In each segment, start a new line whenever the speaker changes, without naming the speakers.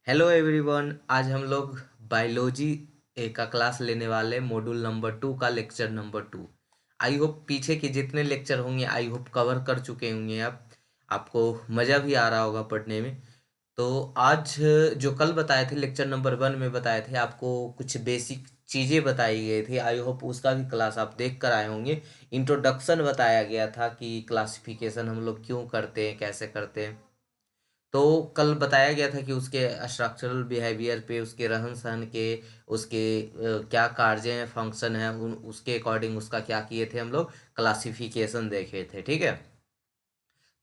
Hello everyone. आज हम लोग बायोलॉजी का क्लास लेने वाले मॉड्यूल नंबर 2 का लेक्चर नंबर 2। आई होप पीछे के जितने लेक्चर होंगे आई होप कवर कर चुके होंगे आप। आपको मज़ा भी आ रहा होगा पढ़ने में। तो आज जो कल बताए थे लेक्चर नंबर 1 में बताए थे आपको कुछ बेसिक चीज़ें बताई गई थी। आई होप उसका भी क्लास आप देख कर आए होंगे। इंट्रोडक्शन बताया गया था कि क्लासिफिकेशन हम लोग क्यों करते हैं, कैसे करते हैं। तो कल बताया गया था कि उसके स्ट्रक्चरल बिहेवियर पे, उसके रहन सहन के, उसके क्या कार्य हैं, फंक्शन हैं, उन उसके अकॉर्डिंग उसका क्या किए थे हम लोग, क्लासिफिकेशन देखे थे। ठीक है।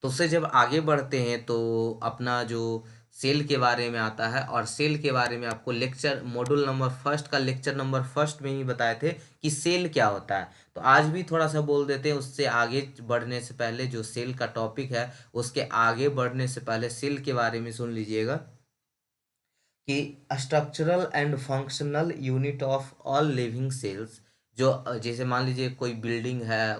तो उससे जब आगे बढ़ते हैं तो अपना जो सेल के बारे में आता है, और सेल के बारे में आपको लेक्चर मॉड्यूल नंबर फर्स्ट का लेक्चर नंबर फर्स्ट में ही बताए थे कि सेल क्या होता है। तो आज भी थोड़ा सा बोल देते हैं। उससे आगे बढ़ने से पहले जो सेल का टॉपिक है, उसके आगे बढ़ने से पहले सेल के बारे में सुन लीजिएगा कि structural and functional unit of all living cells. जो जैसे मान लीजिए कोई बिल्डिंग है,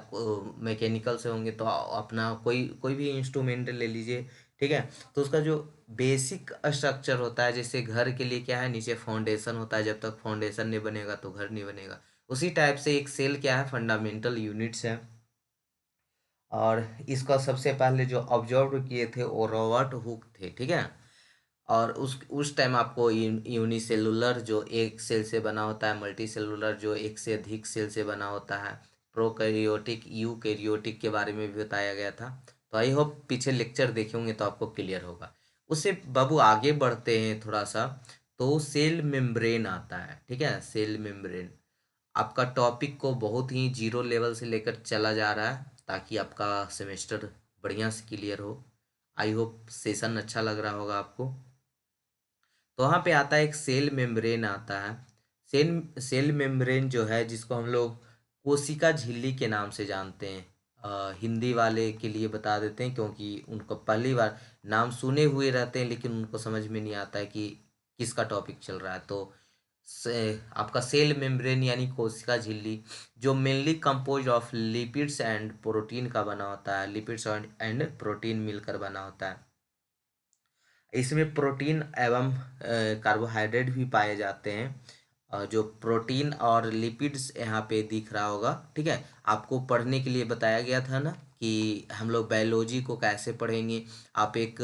मैकेनिकल से होंगे तो अपना कोई कोई भी इंस्ट्रूमेंट ले लीजिए। ठीक है। तो उसका जो बेसिक स्ट्रक्चर होता है, जैसे घर के लिए क्या है, नीचे फाउंडेशन होता है, जब तक फाउंडेशन नहीं बनेगा तो घर नहीं बनेगा। उसी टाइप से एक सेल क्या है, फंडामेंटल यूनिट्स है। और इसका सबसे पहले जो ऑब्जर्व किए थे वो रॉबर्ट हुक थे। ठीक है। और उस टाइम आपको यूनिसेलुलर जो एक सेल से बना होता है, मल्टी सेलुलर जो एक से अधिक सेल से बना होता है, प्रोकैरियोटिक यूकैरियोटिक के बारे में भी बताया गया था। तो आई होप पीछे लेक्चर देखे होंगे तो आपको क्लियर होगा। उससे बाबू आगे बढ़ते हैं थोड़ा सा। तो सेल मेम्ब्रेन आता है। ठीक है। सेल मेम्ब्रेन आपका टॉपिक को बहुत ही जीरो लेवल से लेकर चला जा रहा है ताकि आपका सेमेस्टर बढ़िया से क्लियर हो। आई होप सेशन अच्छा लग रहा होगा आपको। तो वहाँ पे आता है एक सेल मेम्ब्रेन आता है। सेल मेम्ब्रेन जो है, जिसको हम लोग कोशिका झिल्ली के नाम से जानते हैं। हिंदी वाले के लिए बता देते हैं क्योंकि उनको पहली बार नाम सुने हुए रहते हैं लेकिन उनको समझ में नहीं आता है कि किसका टॉपिक चल रहा है। तो आपका सेल मेम्ब्रेन यानी कोशिका झिल्ली, जो mainly compose of lipids and protein का बना होता है। लिपिड्स एंड प्रोटीन मिलकर बना होता है। इसमें प्रोटीन एवं कार्बोहाइड्रेट भी पाए जाते हैं। जो प्रोटीन और लिपिड्स यहाँ पे दिख रहा होगा। ठीक है। आपको पढ़ने के लिए बताया गया था ना कि हम लोग बायोलॉजी को कैसे पढ़ेंगे। आप एक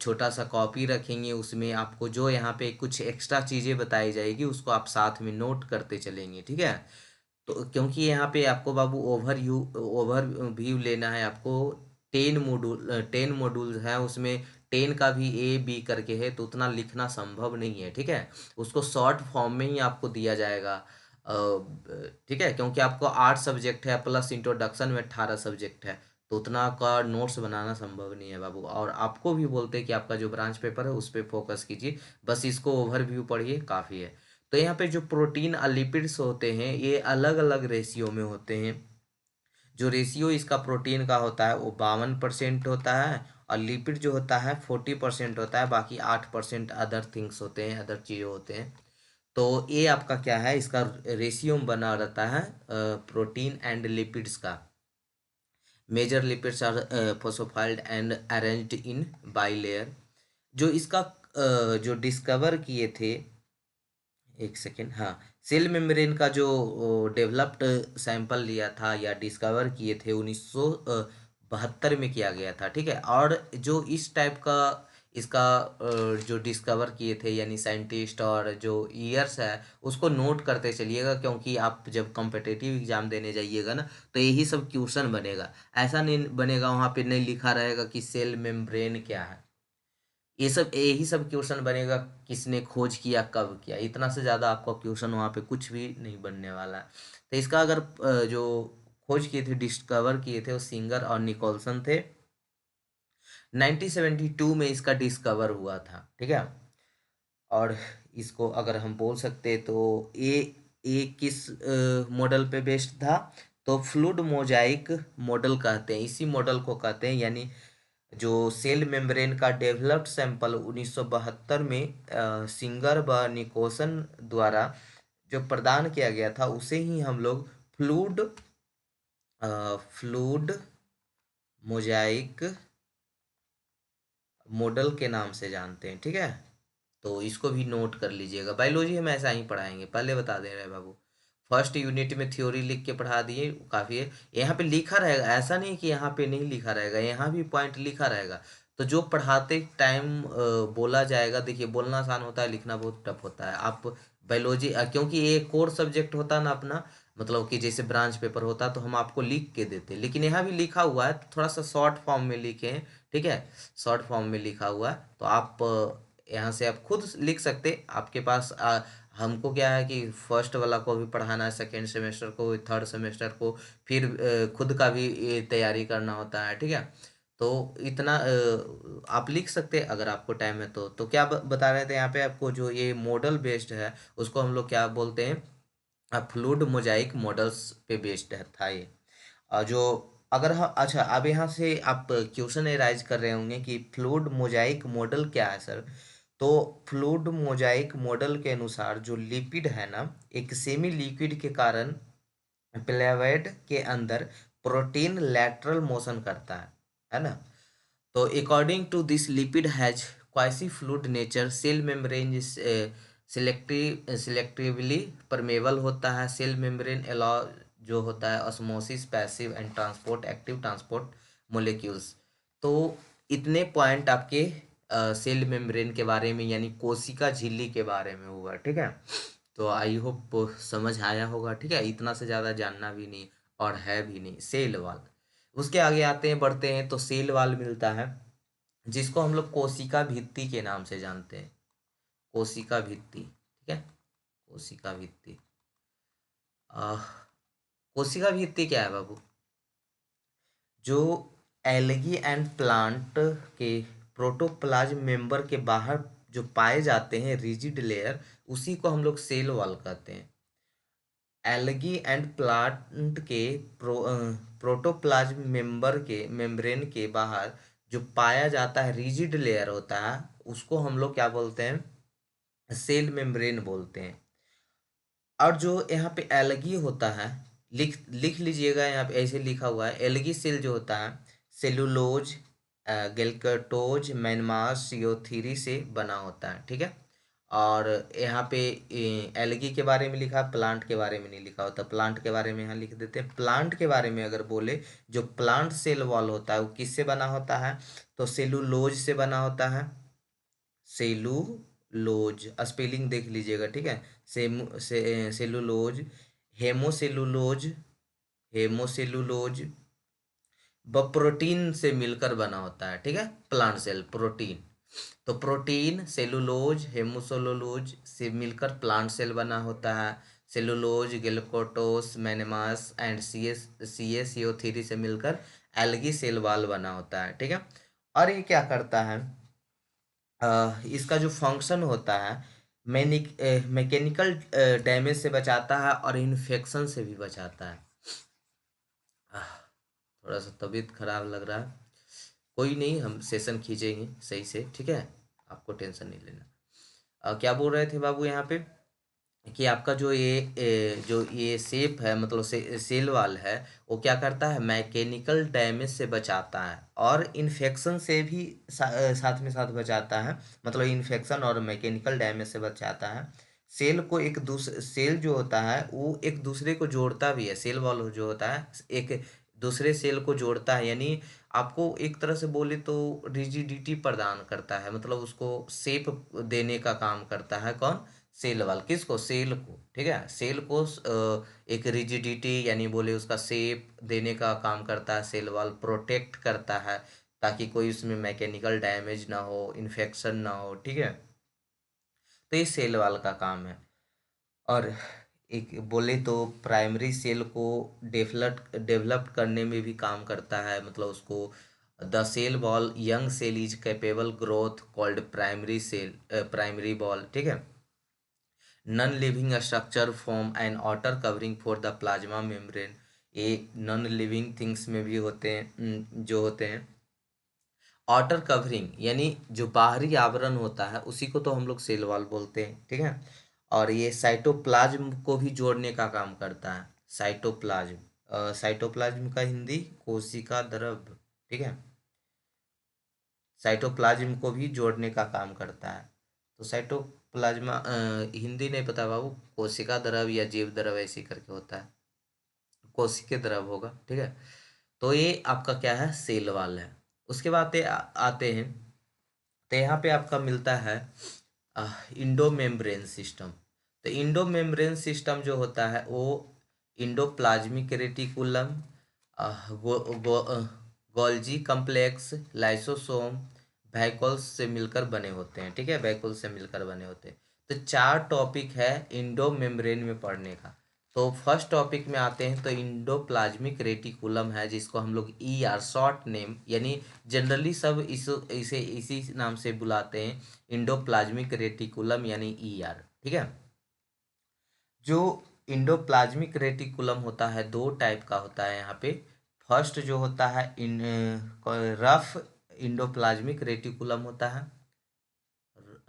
छोटा सा कॉपी रखेंगे, उसमें आपको जो यहाँ पे कुछ एक्स्ट्रा चीज़ें बताई जाएगी उसको आप साथ में नोट करते चलेंगे। ठीक है। तो क्योंकि यहाँ पे आपको बाबू ओवर व्यू लेना है आपको। 10 मॉड्यूल है उसमें। 10 का भी A B करके है, तो उतना लिखना संभव नहीं है। ठीक है। उसको शॉर्ट फॉर्म में ही आपको दिया जाएगा। ठीक है। क्योंकि आपको 8 सब्जेक्ट है प्लस इंट्रोडक्शन में 18 सब्जेक्ट है, तो उतना का नोट्स बनाना संभव नहीं है बाबू। और आपको भी बोलते हैं कि आपका जो ब्रांच पेपर है उस पर फोकस कीजिए, बस इसको ओवरव्यू पढ़िए काफ़ी है। तो यहाँ पे जो प्रोटीन और लिपिड्स होते हैं ये अलग अलग रेशियो में होते हैं। जो रेशियो इसका प्रोटीन का होता है वो 52% होता है, और लिपिड जो होता है 40% होता है। बाकी 8% अदर थिंग्स होते हैं, अदर चीज़ें होते हैं। तो ये आपका क्या है, इसका रेशियो बना रहता है प्रोटीन एंड लिपिड्स का। Major lipids are phospholipids and arranged in bilayer. जो इसका जो डिस्कवर किए थे, एक सेकेंड, हाँ, सेल मेम्ब्रेन का जो डेवलप्ड सैंपल लिया था या डिस्कवर किए थे 1972 में किया गया था। ठीक है। और जो इस टाइप का इसका जो डिस्कवर किए थे यानी साइंटिस्ट, और जो ईयर्स है उसको नोट करते चलिएगा, क्योंकि आप जब कॉम्पिटिटिव एग्जाम देने जाइएगा ना तो यही सब क्वेश्चन बनेगा। ऐसा नहीं बनेगा वहाँ पे नहीं लिखा रहेगा कि सेल मेम्ब्रेन क्या है। ये सब यही सब क्वेश्चन बनेगा, किसने खोज किया, कब किया। इतना से ज़्यादा आपका क्वेश्चन वहाँ पे कुछ भी नहीं बनने वाला है। तो इसका अगर जो खोज किए थे, डिस्कवर किए थे, वो सिंगर और निकोलसन थे। 1972 में इसका डिस्कवर हुआ था। ठीक है। और इसको अगर हम बोल सकते तो ये किस मॉडल पे बेस्ड था, तो फ्लूइड मोजाइक मॉडल कहते हैं, इसी मॉडल को कहते हैं। यानी जो सेल मेम्ब्रेन का डेवलप्ड सैंपल 1972 में सिंगर व निकोसन द्वारा जो प्रदान किया गया था, उसे ही हम लोग फ्लूइड फ्लूइड मोजाइक मॉडल के नाम से जानते हैं। ठीक है। तो इसको भी नोट कर लीजिएगा। बायोलॉजी हम ऐसा ही पढ़ाएंगे, पहले बता दे रहे हैं बाबू। फर्स्ट यूनिट में थ्योरी लिख के पढ़ा दिए, काफ़ी है। यहाँ पे लिखा रहेगा, ऐसा नहीं कि यहाँ पे नहीं लिखा रहेगा, यहाँ भी पॉइंट लिखा रहेगा। तो जो पढ़ाते टाइम बोला जाएगा, देखिए बोलना आसान होता है, लिखना बहुत टफ होता है। आप बायोलॉजी क्योंकि ये कोर सब्जेक्ट होता है ना अपना, मतलब कि जैसे ब्रांच पेपर होता तो हम आपको लिख के देते, लेकिन यहाँ भी लिखा हुआ है, तो थोड़ा सा शॉर्ट फॉर्म में लिखे हैं, ठीक है। शॉर्ट फॉर्म में लिखा हुआ है, तो आप यहाँ से आप खुद लिख सकते। आपके पास हमको क्या है कि फर्स्ट वाला को भी पढ़ाना है, सेकेंड सेमेस्टर को, थर्ड सेमेस्टर को, फिर खुद का भी ये तैयारी करना होता है, ठीक है। तो इतना आप लिख सकते अगर आपको टाइम है तो क्या बता रहे थे यहाँ पे आपको, जो ये मॉडल बेस्ड है उसको हम लोग क्या बोलते हैं, फ्लूइड मोजाइक मॉडल्स पे बेस्ड है था ये। जो अगर हम, अच्छा अब यहाँ से आप क्वेश्चन एराइज कर रहे होंगे कि फ्लूइड मोजाइक मॉडल क्या है सर। तो फ्लूइड मोजाइक मॉडल के अनुसार जो लिपिड है ना, एक सेमी लिक्विड के कारण फ्लूइड के अंदर प्रोटीन लैटरल मोशन करता है ना। तो according to this lipid has quasi fluid nature, cell membrane selectively permeable होता है, सेल मेम्ब्रेन अलाउ जो होता है osmosis passive and transport active transport molecules. तो इतने पॉइंट आपके सेल मेम्ब्रेन के बारे में यानी कोशिका झिल्ली के बारे में हुआ, ठीक है। तो आई होप समझ आया होगा, ठीक है। इतना से ज़्यादा जानना भी नहीं और है भी नहीं। सेल वाल, उसके आगे आते हैं, बढ़ते हैं, तो सेल वाल मिलता है जिसको हम लोग कोशिका भित्ति के नाम से जानते हैं। कोशिका भित्ति, ठीक है। कोशिका भित्ति, आह, कोशिका भित्ति क्या है बाबू? जो एल्गी एंड प्लांट के प्रोटोप्लाज्म मेंबर के बाहर जो पाए जाते हैं रिजिड लेयर, उसी को हम लोग सेल वॉल कहते हैं। एल्गी एंड प्लांट के प्रोटोप्लाज्म मेंबर के मेम्ब्रेन के बाहर जो पाया जाता है रिजिड लेयर होता है, उसको हम लोग क्या बोलते हैं, सेल मेम्ब्रेन बोलते हैं। और जो यहाँ पे एल्गी होता है, लिख लिख लीजिएगा, यहाँ पे ऐसे लिखा हुआ है, एल्गी सेल जो होता है सेलुलोज गेल्केटोज मैनमास CO3 से बना होता है, ठीक है। और यहाँ पे एल्गी के बारे में लिखा, प्लांट के बारे में नहीं लिखा होता। प्लांट के बारे में यहाँ लिख देते हैं। प्लांट के बारे में अगर बोले, जो प्लांट सेल वॉल होता है वो किससे बना होता है, तो सेलुलोज से बना होता है। सेलुलोज स्पेलिंग देख लीजिएगा, ठीक है। सेलुलोज, हेमोसेलुलोज, हेमोसेलुलोज व प्रोटीन से मिलकर बना होता है, ठीक है। प्लांट सेल प्रोटीन, तो प्रोटीन सेलुलोज हेमोसेलुलोज से मिलकर प्लांट सेल बना होता है। सेलुलोज ग्लूकोटोस मैनेमास एंड CaCO3 से मिलकर एल्गी सेल वाल बना होता है, ठीक है। और ये क्या करता है, इसका जो फंक्शन होता है, मैकेनिकल डैमेज से बचाता है और इन्फेक्शन से भी बचाता है। आह, थोड़ा सा तबीयत खराब लग रहा है, कोई नहीं, हम सेशन खींचेंगे सही से, ठीक है। आपको टेंशन नहीं लेना। क्या बोल रहे थे बाबू यहाँ पे, कि आपका जो जो ये सेप है, मतलब सेल वाल है, वो क्या करता है, मैकेनिकल डैमेज से बचाता है और इन्फेक्शन से भी साथ में साथ बचाता है। मतलब इन्फेक्शन और मैकेनिकल डैमेज से बचाता है। सेल को एक दूसरे, सेल जो होता है वो एक दूसरे को जोड़ता भी है। सेल वॉल जो होता है एक दूसरे सेल को जोड़ता है, यानी आपको एक तरह से बोले तो रिजिडिटी प्रदान करता है, मतलब उसको शेप देने का काम करता है। कौन? Cell wall. किसको? सेल को, ठीक है। सेल को एक रिजिडिटी यानी बोले उसका शेप देने का काम करता है। सेल वाल प्रोटेक्ट करता है ताकि कोई उसमें मैकेनिकल डैमेज ना हो, इन्फेक्शन ना हो, ठीक है। तो ये सेल वाल का काम है। और एक बोले तो प्राइमरी सेल को डेवलप करने में भी काम करता है, मतलब उसको the cell wall young cell is capable growth called primary cell, primary wall, ठीक है। Non living structure form an outer covering for the plasma membrane. ये नॉन लिविंग थिंग्स में भी होते हैं, जो होते हैं आउटर कवरिंग, यानी जो बाहरी आवरण होता है उसी को तो हम लोग सेल वॉल बोलते हैं, ठीक है। और ये साइटोप्लाज्म को भी जोड़ने का काम करता है। साइटोप्लाज्म, साइटोप्लाज्म का हिंदी कोशिका द्रव्य, ठीक है। साइटोप्लाज्म को भी जोड़ने का काम करता है। तो साइटोप्लाज्मा हिंदी नहीं पता बाबू, कोशिका द्रव या जीव द्रव ऐसी करके होता है, कोशिकीय द्रव होगा, ठीक है। तो ये आपका क्या है, सेल वाल है। उसके बाद आते हैं, तो यहाँ पे आपका मिलता है इंडो मेम्ब्रेन सिस्टम। तो इंडो मेम्ब्रेन सिस्टम जो होता है वो इंडोप्लाज्मिक रेटिकुलम, गो, गो, गोल्जी कम्प्लेक्स, लाइसोसोम, वैक्यूल्स से मिलकर बने होते हैं, ठीक है, वैक्यूल्स से मिलकर बने होते हैं। तो 4 टॉपिक है इंडो मेम्ब्रेन में पढ़ने का। तो फर्स्ट टॉपिक में आते हैं, तो इंडोप्लाज्मिक रेटिकुलम है, जिसको हम लोग ER शॉर्ट नेम, यानी जनरली सब इसे इसी नाम से बुलाते हैं, इंडोप्लाज्मिक रेटिकुलम यानी ER, ठीक है। जो इंडोप्लाज्मिक रेटिकुलम होता है, 2 टाइप का होता है यहाँ पे। फर्स्ट जो होता है रफ इंडोप्लाज्मिक रेटिकुलम होता है,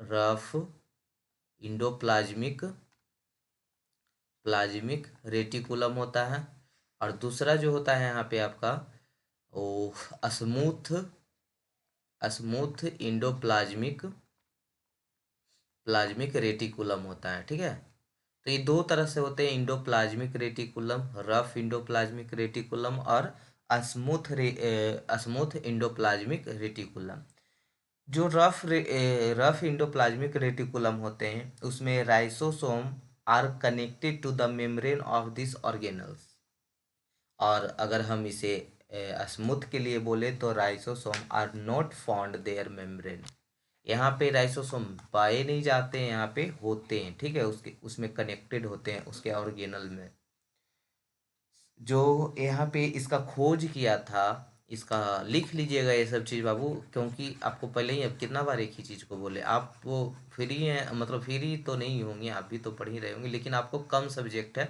रफ इंडोप्लाज्मिक रेटिकुलम होता है। और दूसरा जो होता है यहाँ पे आपका वो स्मूथ स्मूथ इंडोप्लाज्मिक रेटिकुलम होता है, ठीक है। तो ये 2 तरह से होते हैं, endoplasmic reticulum, rough endoplasmic reticulum, और स्मूथ इंडोप्लाज्मिक रेटिकुलम। जो रफ इंडोप्लाज्मिक रेटिकुलम होते हैं, उसमें ribosome are connected to the membrane of this organelles. और अगर हम इसे स्मूथ के लिए बोले तो ribosome are not found there membrane. यहाँ पे राइसोसोम पाए नहीं जाते हैं, यहाँ पे होते हैं, ठीक है, उसके उसमें कनेक्टेड होते हैं उसके ऑर्गेनल में। जो यहाँ पे इसका खोज किया था, इसका लिख लीजिएगा ये सब चीज़ बाबू, क्योंकि आपको पहले ही, अब कितना बार एक ही चीज़ को बोले, आप वो फ्री हैं, मतलब फ्री तो नहीं होंगे, आप भी तो पढ़ ही रहे होंगे, लेकिन आपको कम सब्जेक्ट है,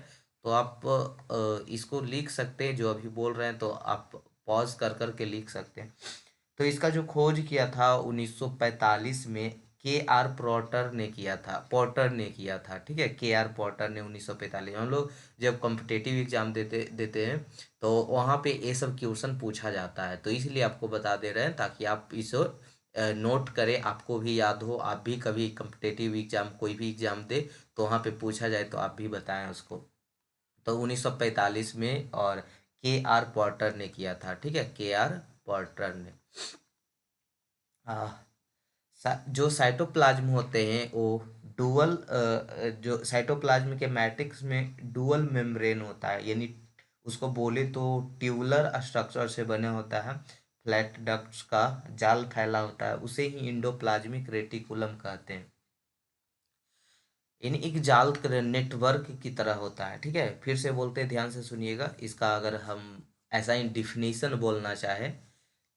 तो आप इसको लिख सकते हैं, जो अभी बोल रहे हैं तो आप पॉज कर कर के लिख सकते हैं। तो इसका जो खोज किया था 1945 में पॉटर ने किया था, ठीक है, KR पॉटर ने 1945। हम लोग जब कॉम्पिटेटिव एग्जाम देते देते हैं तो वहाँ पे ये सब क्वेश्चन पूछा जाता है, तो इसलिए आपको बता दे रहे हैं, ताकि आप इसे नोट करें, आपको भी याद हो, आप भी कभी कॉम्पिटेटिव एग्जाम कोई भी एग्जाम दे तो वहाँ पे पूछा जाए तो आप भी बताएं उसको। तो 1945 में, और KR पॉटर ने किया था, ठीक है, KR पॉटर ने। जो साइटोप्लाज्म होते हैं वो डुअल, जो साइटोप्लाज्म के मैट्रिक्स में डुअल मेम्ब्रेन होता है, यानी उसको बोले तो ट्यूबुलर स्ट्रक्चर से बने होता है, फ्लैट डक्ट्स का जाल फैला होता है, उसे ही इंडोप्लाज्मिक रेटिकुलम कहते हैं। यानी एक जाल नेटवर्क की तरह होता है, ठीक है। फिर से बोलते हैं, ध्यान से सुनिएगा, इसका अगर हम ऐसा ही डिफिनीशन बोलना चाहे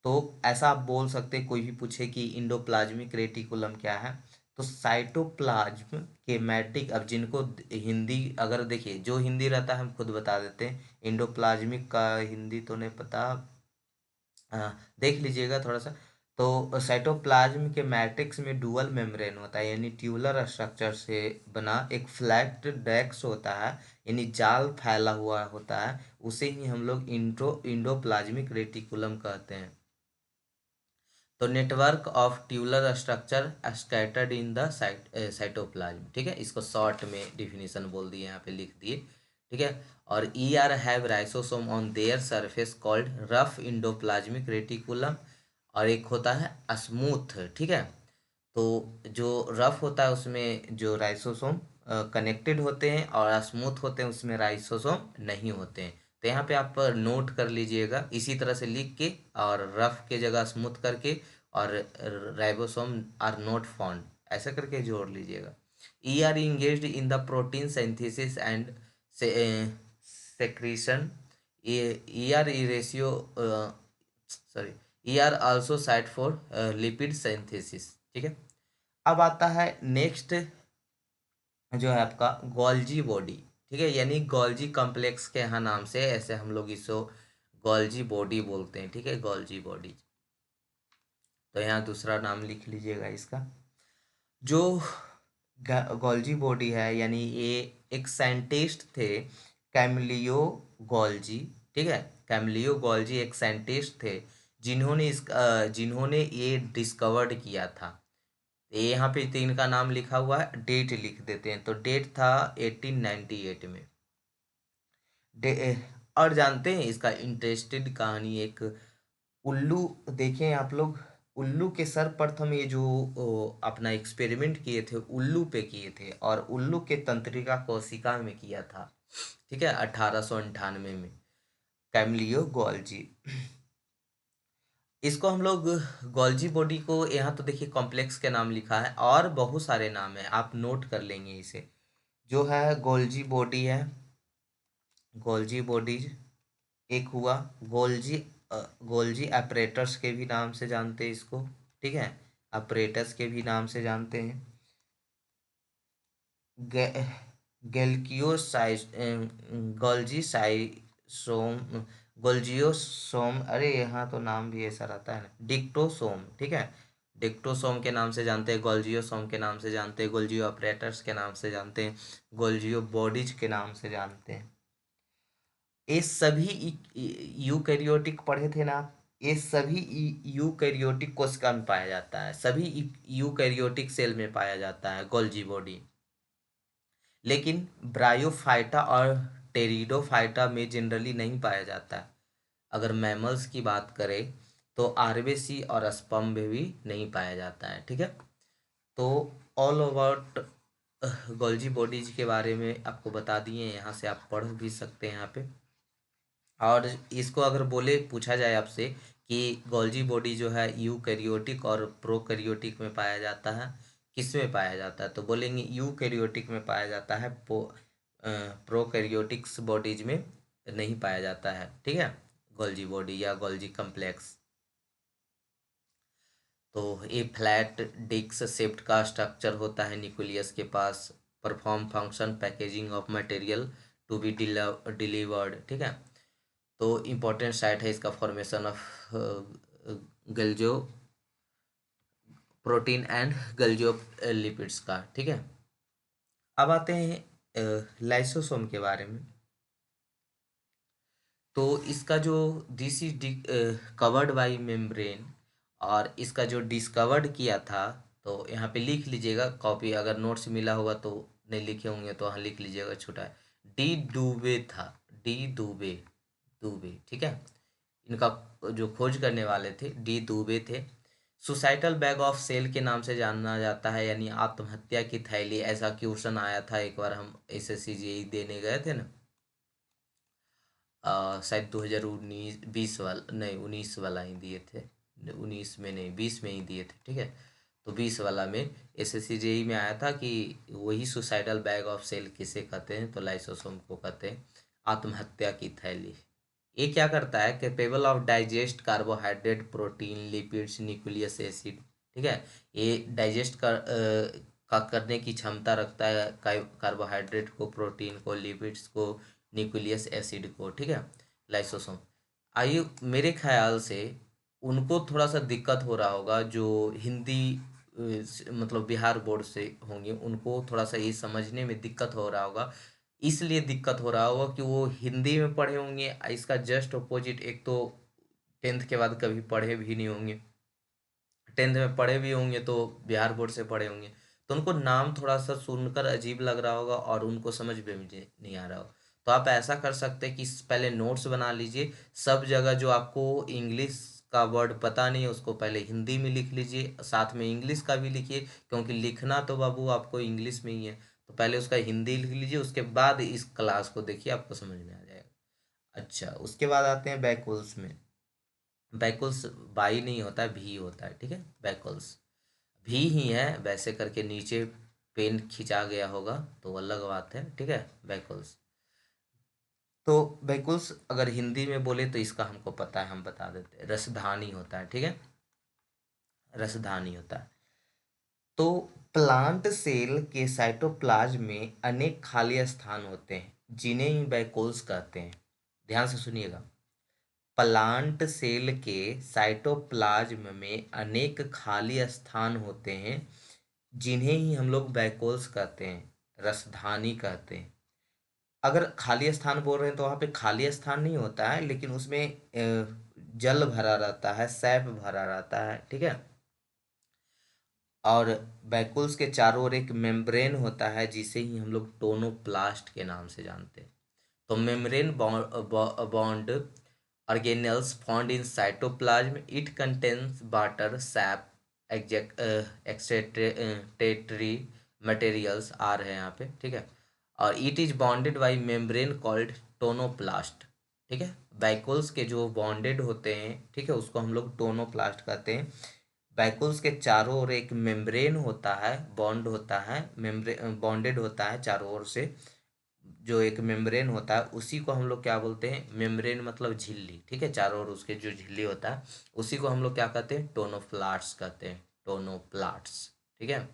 तो ऐसा आप बोल सकते, कोई भी पूछे कि इंडोप्लाज्मिक रेटिकुलम क्या है, तो साइटोप्लाज्म के मैट्रिक, अब जिनको हिंदी अगर देखिए, जो हिंदी रहता है हम खुद बता देते हैं, इंडोप्लाज्मिक का हिंदी तो नहीं पता, देख लीजिएगा थोड़ा सा। तो साइटोप्लाज्म के मैट्रिक्स में डुअल मेम्ब्रेन होता है, यानी ट्यूबुलर स्ट्रक्चर से बना एक फ्लैट डेक्स होता है, यानी जाल फैला हुआ होता है, उसे ही हम लोग इंडोप्लाज्मिक रेटिकुलम कहते हैं। तो network of tubular structure scattered in the cytoplasm, ठीक है, इसको शॉर्ट में डिफिनीशन बोल दिए, यहाँ पे लिख दिए, ठीक है। और ER have ribosome on their surface called rough endoplasmic reticulum, और एक होता है स्मूथ, ठीक है। तो जो रफ होता है उसमें जो राइसोसोम कनेक्टेड होते हैं, और स्मूथ होते हैं उसमें राइसोसोम नहीं होते हैं। तो यहाँ पे आप नोट कर लीजिएगा इसी तरह से लिख के, और रफ के जगह स्मूथ करके, और राइबोसोम आर नॉट फाउंड ऐसा करके जोड़ लीजिएगा। ER engaged in the protein synthesis and secretion. ER ratio, sorry, ER also site for lipid synthesis, ठीक है। अब आता है नेक्स्ट, जो है आपका गोल्जी बॉडी, ठीक है, यानी गोल्जी कॉम्प्लेक्स के यहाँ नाम से ऐसे हम लोग इसको गोल्जी बॉडी बोलते हैं, ठीक है, गोल्जी बॉडी। तो यहाँ दूसरा नाम लिख लीजिएगा इसका। जो गोल्जी बॉडी है, यानी ये एक साइंटिस्ट थे, कैमिलियो गोल्जी, ठीक है, कैमिलियो गोल्जी एक साइंटिस्ट थे, जिन्होंने ये डिस्कवर्ड किया था। ये यहाँ पे तीन का नाम लिखा हुआ है, डेट लिख देते हैं। तो डेट था 1898 में। और जानते हैं इसका इंटरेस्टेड कहानी एक, उल्लू, देखें आप लोग, उल्लू के सर प्रथम ये जो अपना एक्सपेरिमेंट किए थे उल्लू पे किए थे, और उल्लू के तंत्रिका कोशिका में किया था, ठीक है, 1898 में, कैमलियो गोल्जी। इसको हम लोग गोल्जी बॉडी को, यहाँ तो देखिए कॉम्प्लेक्स के नाम लिखा है और बहुत सारे नाम है, आप नोट कर लेंगे इसे। जो है गोल्जी बॉडी है, गोल्जी बॉडीज एक हुआ, गोल्जी गोल्जी अपरेटर्स के भी नाम से जानते हैं इसको, ठीक है, अपरेटर्स के भी नाम से जानते हैं। गे, गेल्कियोसाइस गोल्जी साइसोम, गोल्जियोसोम, अरे यहाँ तो नाम भी ऐसा रहता है ना, डिक्टोसोम, ठीक है, डिक्टोसोम के नाम से जानते हैं, गोल्जियोसोम के नाम से जानते हैं, गोल्जियो ऑपरेटर्स के नाम से जानते हैं, गोल्जियो बॉडीज के नाम से जानते हैं। ये सभी यूकैरियोटिक पढ़े थे ना आप, ये सभी यूकैरियोटिक कोशिका में पाया जाता है, सभी यूकैरियोटिक सेल में पाया जाता है गोल्जी बॉडी। लेकिन ब्रायोफाइटा और टेरिडोफाइटा में जनरली नहीं पाया जाता है। अगर मैमल्स की बात करें तो आरबीसी और स्पर्म में भी नहीं पाया जाता है, ठीक है। तो ऑल अबाउट गोल्जी बॉडीज के बारे में आपको बता दिए, यहाँ से आप पढ़ भी सकते हैं यहाँ पे। और इसको अगर बोले, पूछा जाए आपसे कि गोल्जी बॉडी जो है यूकैरियोटिक और प्रोकैरियोटिक में पाया जाता है, किस में पाया जाता है, तो बोलेंगे यूकैरियोटिक में पाया जाता है, प्रोकैरियोटिक्स बॉडीज में नहीं पाया जाता है, ठीक है, गोल्जी बॉडी या गोल्जी कम्प्लेक्स। तो ये फ्लैट डिस्क शेप्ड का स्ट्रक्चर होता है न्यूक्लियस के पास, perform function packaging of material to be delivered, ठीक है। तो इम्पोर्टेंट साइट है इसका formation of glycoprotein and glycolipids का, ठीक है। अब आते हैं लाइसोसोम के बारे में। तो इसका जो this is covered by membrane, और इसका जो डिस्कवर्ड किया था, तो यहाँ पे लिख लीजिएगा, कॉपी अगर नोट्स मिला होगा तो, नहीं लिखे होंगे तो हाँ लिख लीजिएगा, छोटा है, डी डूबे था, डी दुबे, दुबे, ठीक है, इनका जो खोज करने वाले थे डी दुबे थे। सुसाइटल बैग ऑफ सेल के नाम से जाना जाता है, यानी आत्महत्या की थैली, ऐसा क्वेश्चन आया था एक बार, हम एसएससी जेईई देने गए थे ना, शायद 2019 20 वाला, नहीं 19 वाला ही दिए थे, 19 में नहीं 20 में ही दिए थे, ठीक है। तो 20 वाला में एसएससी जेईई में आया था कि वही सुसाइडल बैग ऑफ सेल किसे कहते हैं, तो लाइसोसोम को कहते हैं, आत्महत्या की थैली। ये क्या करता है, capable of digest carbohydrate protein lipids nucleus acid, ठीक है, ये डाइजेस्ट का करने की क्षमता रखता है, कार्बोहाइड्रेट को, प्रोटीन को, लिपिड्स को, न्यूक्लियस एसिड को, ठीक है, लाइसोसोम। आइए, मेरे ख्याल से उनको थोड़ा सा दिक्कत हो रहा होगा जो हिंदी मतलब बिहार बोर्ड से होंगे, उनको थोड़ा सा ये समझने में दिक्कत हो रहा होगा, इसलिए दिक्कत हो रहा होगा कि वो हिंदी में पढ़े होंगे। इसका जस्ट अपोजिट, एक तो 10th के बाद कभी पढ़े भी नहीं होंगे, 10th में पढ़े भी होंगे तो बिहार बोर्ड से पढ़े होंगे, तो उनको नाम थोड़ा सा सुनकर अजीब लग रहा होगा और उनको समझ में भी नहीं आ रहा होगा। तो आप ऐसा कर सकते हैं कि पहले नोट्स बना लीजिए, सब जगह जो आपको इंग्लिश का वर्ड पता नहीं है उसको पहले हिंदी में लिख लीजिए, साथ में इंग्लिश का भी लिखिए, क्योंकि लिखना तो बाबू आपको इंग्लिश में ही है, तो पहले उसका हिंदी लिख लीजिए, उसके बाद इस क्लास को देखिए, आपको समझ में आ जाएगा। अच्छा, उसके बाद आते हैं बैकुल्स में। बैकुल्स बाई नहीं होता है, भी होता है, ठीक है, बैकुल्स भी ही है, वैसे करके नीचे पेन खिंचा गया होगा तो अलग बात है, ठीक है, बैकुल्स। तो बैकुल्स अगर हिंदी में बोले तो इसका हमको पता है, हम बता देते हैं, रसधानी होता है, ठीक है, रसधानी होता है। तो प्लांट सेल के साइटोप्लाज्म में अनेक खाली स्थान होते हैं, जिन्हें ही बैकुल्स कहते हैं। ध्यान से सुनिएगा, प्लांट सेल के साइटोप्लाज्म में अनेक खाली स्थान होते हैं, जिन्हें ही हम लोग वैक्यूल्स कहते हैं, रसधानी कहते हैं। अगर खाली स्थान बोल रहे हैं तो वहाँ पे खाली स्थान नहीं होता है, लेकिन उसमें जल भरा रहता है, सैप भरा रहता है, ठीक है। और वैक्यूल्स के चारों ओर एक मेम्ब्रेन होता है जिसे ही हम लोग टोनोप्लास्ट के नाम से जानते हैं। तो membrane bound organelles found in cytoplasm, it contains water, sap, excretory materials आ रहे हैं यहाँ पे, ठीक है। और it is bounded by membrane called tonoplast, ठीक है। वैक्यूल्स के जो बॉन्डेड होते हैं, ठीक है, उसको हम लोग टोनोप्लास्ट कहते हैं। वैक्यूल्स के चारों ओर एक मेम्ब्रेन होता है, बॉन्ड होता है, मेम्ब्रेन बॉन्डेड होता है चारों ओर से, जो एक मेम्ब्रेन होता है उसी को हम लोग क्या बोलते हैं, मेम्ब्रेन मतलब झिल्ली, ठीक है, चारों ओर उसके जो झिल्ली होता है उसी को हम लोग क्या कहते हैं, टोनोप्लास्ट कहते हैं, टोनोप्लास्ट, ठीक है।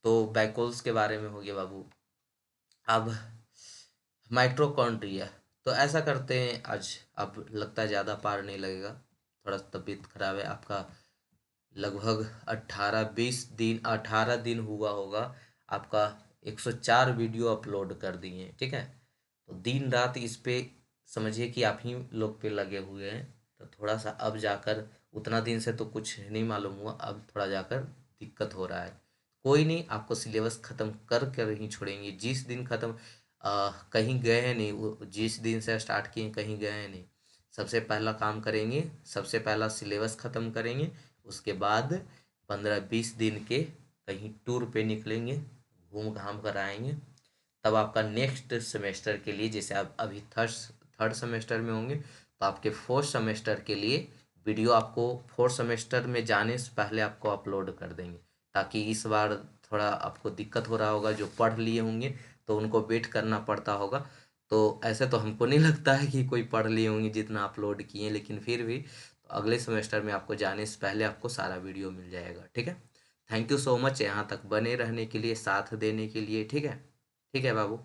तो वैक्यूल्स के बारे में हो गया बाबू। अब माइटोकॉन्ड्रिया, तो ऐसा करते हैं आज, अब लगता है ज़्यादा पार नहीं लगेगा, थोड़ा तबीयत खराब है आपका। लगभग 18 दिन हुआ होगा आपका, 104 वीडियो अपलोड कर दिए, ठीक है। तो दिन रात इस पे समझिए कि आप ही लोग पे लगे हुए हैं। तो थोड़ा सा अब जाकर, उतना दिन से तो कुछ नहीं मालूम हुआ, अब थोड़ा जाकर दिक्कत हो रहा है। कोई नहीं, आपको सिलेबस ख़त्म कर कर ही छोड़ेंगे। जिस दिन ख़त्म, कहीं गए हैं नहीं, वो जिस दिन से स्टार्ट किए कहीं गए हैं नहीं। सबसे पहला काम करेंगे, सबसे पहला सिलेबस ख़त्म करेंगे, उसके बाद 15-20 दिन के कहीं टूर पे निकलेंगे, घूम घाम कर आएंगे। तब आपका नेक्स्ट सेमेस्टर के लिए, जैसे आप अभी थर्ड सेमेस्टर में होंगे, तो आपके फोर्थ सेमेस्टर के लिए वीडियो आपको फोर्थ सेमेस्टर में जाने से पहले आपको अपलोड कर देंगे, ताकि इस बार थोड़ा आपको दिक्कत हो रहा होगा, जो पढ़ लिए होंगे तो उनको वेट करना पड़ता होगा। तो ऐसे तो हमको नहीं लगता है कि कोई पढ़ लिए होंगे जितना अपलोड किए, लेकिन फिर भी तो अगले सेमेस्टर में आपको जाने से पहले आपको सारा वीडियो मिल जाएगा, ठीक है। थैंक यू सो मच यहाँ तक बने रहने के लिए, साथ देने के लिए, ठीक है। ठीक है बाबू।